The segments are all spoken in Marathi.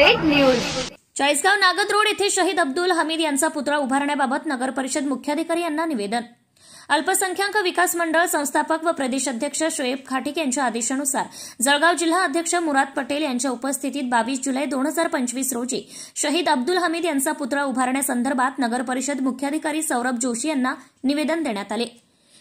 Update news. Chalisgaon Nagad road येथे शहीद अब्दुल हमीद यांचा पुतळा उभारण्याबाबत नगर परिषद मुख्याधिकारी यांना निवेदन। अल्पसंख्याक विकास मंडळ संस्थापक व प्रदेशाध्यक्ष शोएब खाटिक यांच्या आदेशानुसार जळगाव जिल्हा अध्यक्ष मुराद पटेल यांच्या उपस्थितीत 22 जुलै 2025 रोजी शहीद अब्दुल हमीद यांचा पुतळा उभारण्यासंदर्भात नगर परिषद मुख्याधिकारी सौरभ जोशी यांना निवेदन देण्यात आले।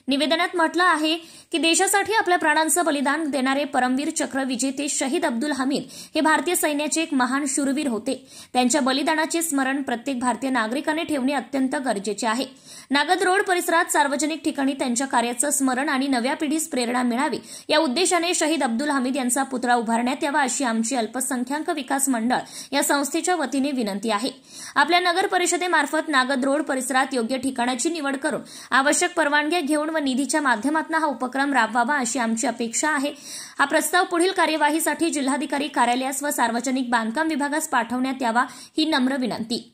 निवेदनात म्हटलं आहे की देशासाठी आपल्या प्राणांचं बलिदान देणारे परमवीर चक्र विजेते शहीद अब्दुल हमीद हे भारतीय सैन्याचे एक महान शूरवीर होते। त्यांच्या बलिदानाचे स्मरण प्रत्येक भारतीय नागरिकाने ठेवणे अत्यंत गरजेचे आहे। नागद रोड परिसरात सार्वजनिक ठिकाणी त्यांच्या कार्याचं स्मरण आणि नव्या पिढीस प्रेरणा मिळावी या उद्देशाने शहीद अब्दुल हमीद यांचा पुतळा उभारण्यात यावा अशी आमची अल्पसंख्याक विकास मंडळ या संस्थेच्या वतीने विनंती आहे। आपल्या नगर परिषदेमार्फत नागद रोड परिसरात योग्य ठिकाणाची निवड करून आवश्यक परवानग्या घेऊन व निधीच्या माध्यमातून हा उपक्रम राबवावा अशी आमची अपेक्षा आहे। हा प्रस्ताव पुढील कार्यवाहीसाठी जिल्हाधिकारी कार्यालयास व सार्वजनिक बांधकाम विभागास पाठवण्यात यावा ही नम्र विनंती।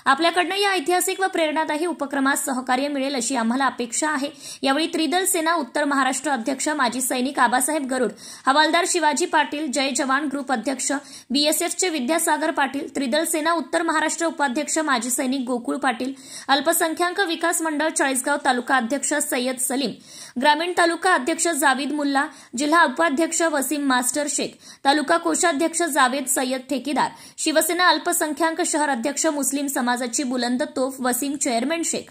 आपल्याकडनं या ऐतिहासिक व प्रेरणादायी उपक्रमास सहकार्य मिळेल अशी आम्हाला अपेक्षा आहे। यावेळी त्रिदल सेना उत्तर महाराष्ट्र अध्यक्ष माजी सैनिक आबासाहेब गरुड, हवालदार शिवाजी पाटील, जय जवान ग्रुप अध्यक्ष बीएसएफचे विद्यासागर पाटील, त्रिदल सेना उत्तर महाराष्ट्र उपाध्यक्ष माजी सैनिक गोकुळ पाटील, अल्पसंख्याक विकास मंडळ चाळीसगाव तालुका अध्यक्ष सय्यद सलीम, ग्रामीण तालुका अध्यक्ष जावेद मुल्ला, जिल्हा उपाध्यक्ष वसीम मास्टर शेख, तालुका कोषाध्यक्ष जावेद सय्यद ठेकेदार, शिवसेना अल्पसंख्याक शहर अध्यक्ष मुस्लिम समाजाची बुलंद तोफ वसीम चेअरमॅन शेख,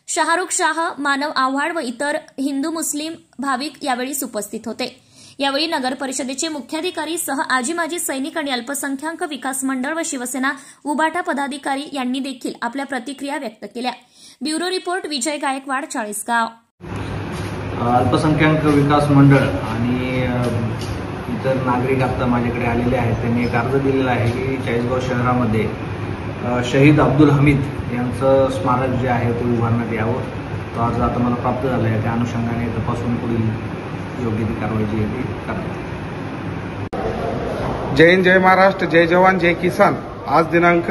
शाहरुख शाह, मानव आव्हाड व इतर हिंदू मुस्लिम भाविक यावेळी उपस्थित होते। यावेळी नगर परिषदेचे मुख्याधिकारी सह आजी माजी सैनिक आणि अल्पसंख्याक विकास मंडळ व शिवसेना उभाटा पदाधिकारी यांनी देखील आपल्या प्रतिक्रिया व्यक्त केल्या। ब्युरो रिपोर्ट विजय गायकवाड, चाळीसगाव। अल्पसंख्याक विकास मंडळ आणि इतर नागरिक आता माझ्याकडे आलेले आहेत। त्यांनी एक अर्ज दिलेला आहे की चाळीसगाव शहरामध्ये शहीद अब्दुल हमीद यांचं स्मारक जे आहे ते उभारण्यात यावं। तो अर्ज आता मला प्राप्त झाला आहे। त्या अनुषंगाने तपासून पुढील योग्य ती कारवाई जी आहे ती करतात। जय हिंद, जय महाराष्ट्र, जय जवान, जय किसान। आज दिनांक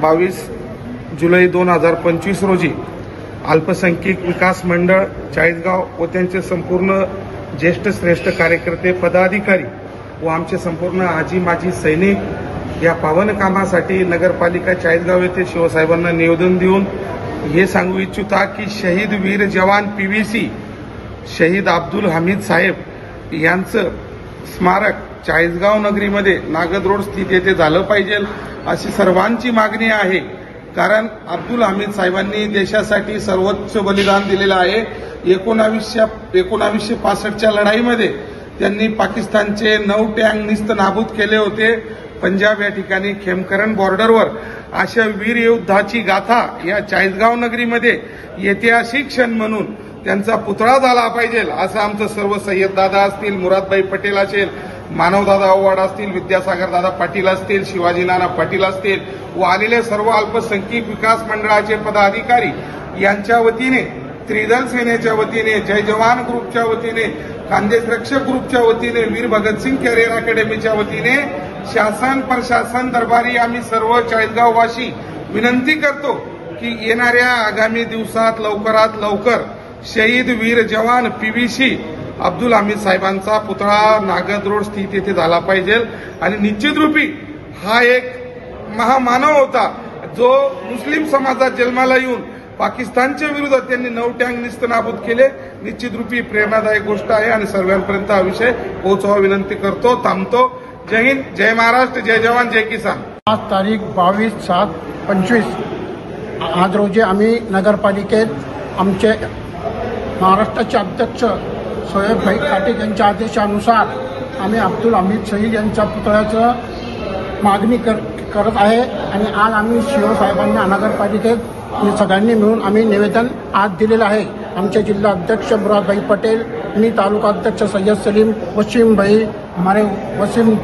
22 जुलै 2025 रोजी अल्पसंख्याक विकास मंडळ चाळीसगाव व त्यांचे संपूर्ण ज्येष्ठ श्रेष्ठ कार्यकर्ते पदाधिकारी व आमचे संपूर्ण आजी माजी सैनिक या पावन कामासाठी नगरपालिका चाळीसगाव येथे शिवसाहेबांना निवेदन देऊन हे सांगू इच्छिता की शहीद वीर जवान पीव्हीसी शहीद अब्दुल हमीद साहेब यांचं स्मारक चाळीसगाव नगरीमध्ये नागद रोड स्थित येथे झालं पाहिजे अशी सर्वांची मागणी आहे। कारण अब्दुल हमीद साहेबांनी देशासाठी सर्वोच्च बलिदान दिलेलं आहे। 1965च्या लढाईमध्ये त्यांनी पाकिस्तानचे 9 टँक निस्त नाबूद केले होते। पंजाब या ठिकाणी खेमकरण बॉर्डरवर अशा वीर योद्धाची गाथा या चाळीसगाव नगरीमध्ये ऐतिहासिक क्षण म्हणून त्यांचा पुतळा झाला पाहिजे असं आमचं सर्व सय्यद दादा असतील, मुरादभाई पटेल असेल, मानवदादा आव्हाड असतील, विद्यासागर दादा पाटील असतील, शिवाजी नाना पाटील असतील व आलेले सर्व अल्पसंख्याक विकास मंडळाचे पदाधिकारी यांच्या वतीने, त्रिदल सेनेच्या वतीने, जय जवान ग्रुपच्या वतीने, खानदेश रक्षक ग्रुपच्या वतीने, वीर भगतसिंग कॅरियर अकॅडमीच्या वतीने शासन प्रशासन दरबारी आम्ही सर्व चाळीसगाववासी विनंती करतो की येणाऱ्या आगामी दिवसात लवकरात लवकर शहीद वीर जवान पीव्हीसी अब्दुल हमीद साहेबांचा पुतळा नागद रोड स्थित येथे झाला पाहिजे। आणि निश्चित रूपी हा एक महामानव होता जो मुस्लिम समाजात जन्माला येऊन पाकिस्तानच्या विरोधात त्यांनी 9 टँक निस्त नाबूद केले। निश्चित रूपी प्रेरणादायक गोष्ट आहे आणि सर्वांपर्यंत हा विषय पोहोचवा विनंती करतो। थांबतो। जय हिंद, जय महाराष्ट्र, जय जवान, जय किसान। आज तारीख 22/7/25 आज रोजी आम्ही नगरपालिकेत आमचे महाराष्ट्राचे अध्यक्ष शोएब खाटिक यांच्या आदेशानुसार आम्ही अब्दुल हमीद शहीद यांच्या पुतळ्याचं मागणी करत आहे। आणि आज आम्ही शिवसाहेबांना नगरपालिकेत सगळ्यांनी मिळून आम्ही निवेदन आज दिलेलं आहे। आमचे जिल्हा अध्यक्ष मुरादभाई पटेल, मी तालुका अध्यक्ष सय्यद सलीम, वसीम भाई, हमारे वसीम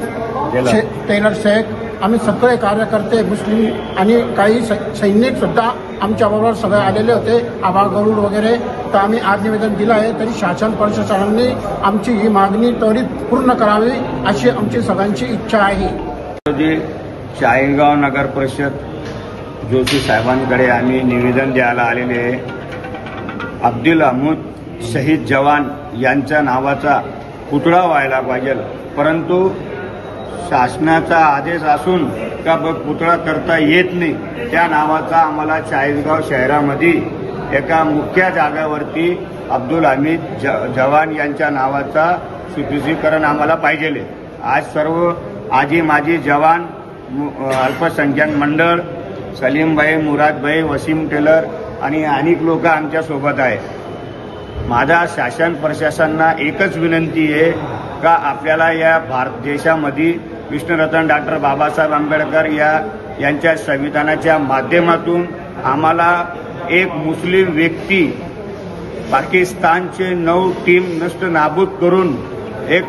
टेलर शेख, आम्ही सगळे कार्यकर्ते मुस्लिम आणि काही सैनिक सुद्धा आमच्याबरोबर सगळे आलेले होते, आबा गरुड वगैरे। तर आम्ही आज निवेदन दिलं आहे तरी शासन प्रशासनाने आमची ही मागणी त्वरित पूर्ण करावी अशी आमची सगळ्यांची इच्छा आहे। चाळीसगाव नगर परिषद जोशी साहेबांकडे आम्ही निवेदन द्यायला आलेले आहे। अब्दुल हमीद शहीद जवान यांच्या नावाचा पुतळा व्हायला पाहिजे, परंतु शासनाचा आदेश असून का पुतळा करता येत नाही, त्या नावाचा आम्हाला चाळीसगाव शहरामध्ये एका मुख्य जागावरती अब्दुल हमीद जवान यांच्या नावाचा सुशोभीकरण आम्हाला पाहिजे. आज सर्व आजी माजी जवान, अल्पसंख्याक मंडळ, सलीमभाई, मुरादभाई, वसीम टेलर आणि अनेक लोक आमच्या सोबत आहेत. माझा शासन प्रशासनाला एकच विनंती आहे का आपल्याला या भारत देशामध्ये विष्णुरतन डॉक्टर बाबासाहेब आंबेडकर यांच्या संविधानाच्या माध्यमातून आम्हाला एक मुस्लिम व्यक्ती पाकिस्तानचे 9 टीम नष्ट नाबूद करून एक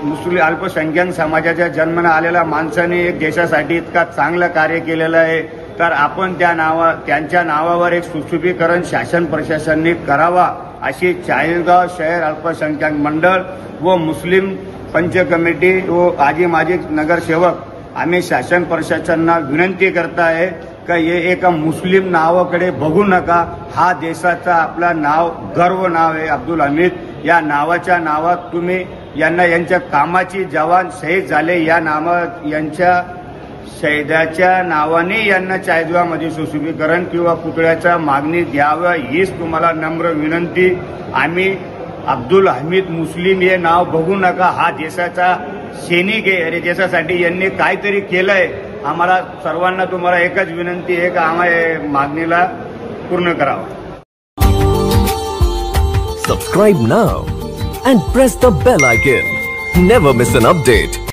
मुस्लिम अल्पसंख्याक समाजाच्या जन्माला आलेल्या माणसाने एक देशासाठी इतका चांगलं कार्य केलेलं आहे, तर आपण त्यांच्या नावावर एक सुशोभीकरण शासन प्रशासनाने करावा अशी चाळीसगाव शहर अल्पसंख्याक मंडळ व मुस्लिम पंच कमिटी व आजी माजी नगरसेवक आम्ही शासन प्रशासनाला विनंती करत आहे का हे एका मुस्लिम नावाकडे बघू नका. हा देशाचा आपला गर्व नाव आहे अब्दुल हमीद. या नावाच्या नावात तुम्ही यांच्या कामाची जवान शहीद झाले यांच्या शहीदाच्या नावाने यांना चाळीसगावमध्ये सुशोभीकरण किंवा पुतळ्याच्या मागणी द्यावं हीच तुम्हाला नम्र विनंती. आम्ही अब्दुल हमीद मुस्लिम हे नाव बघू नका. हा देशाचा सैनिक आहे आणि देशासाठी यांनी काहीतरी केलंय. आम्हाला सर्वांना तुम्हाला एकच विनंती आहे का आम्हाला मागणीला पूर्ण करावं. Subscribe now and press the bell icon. Never miss an update.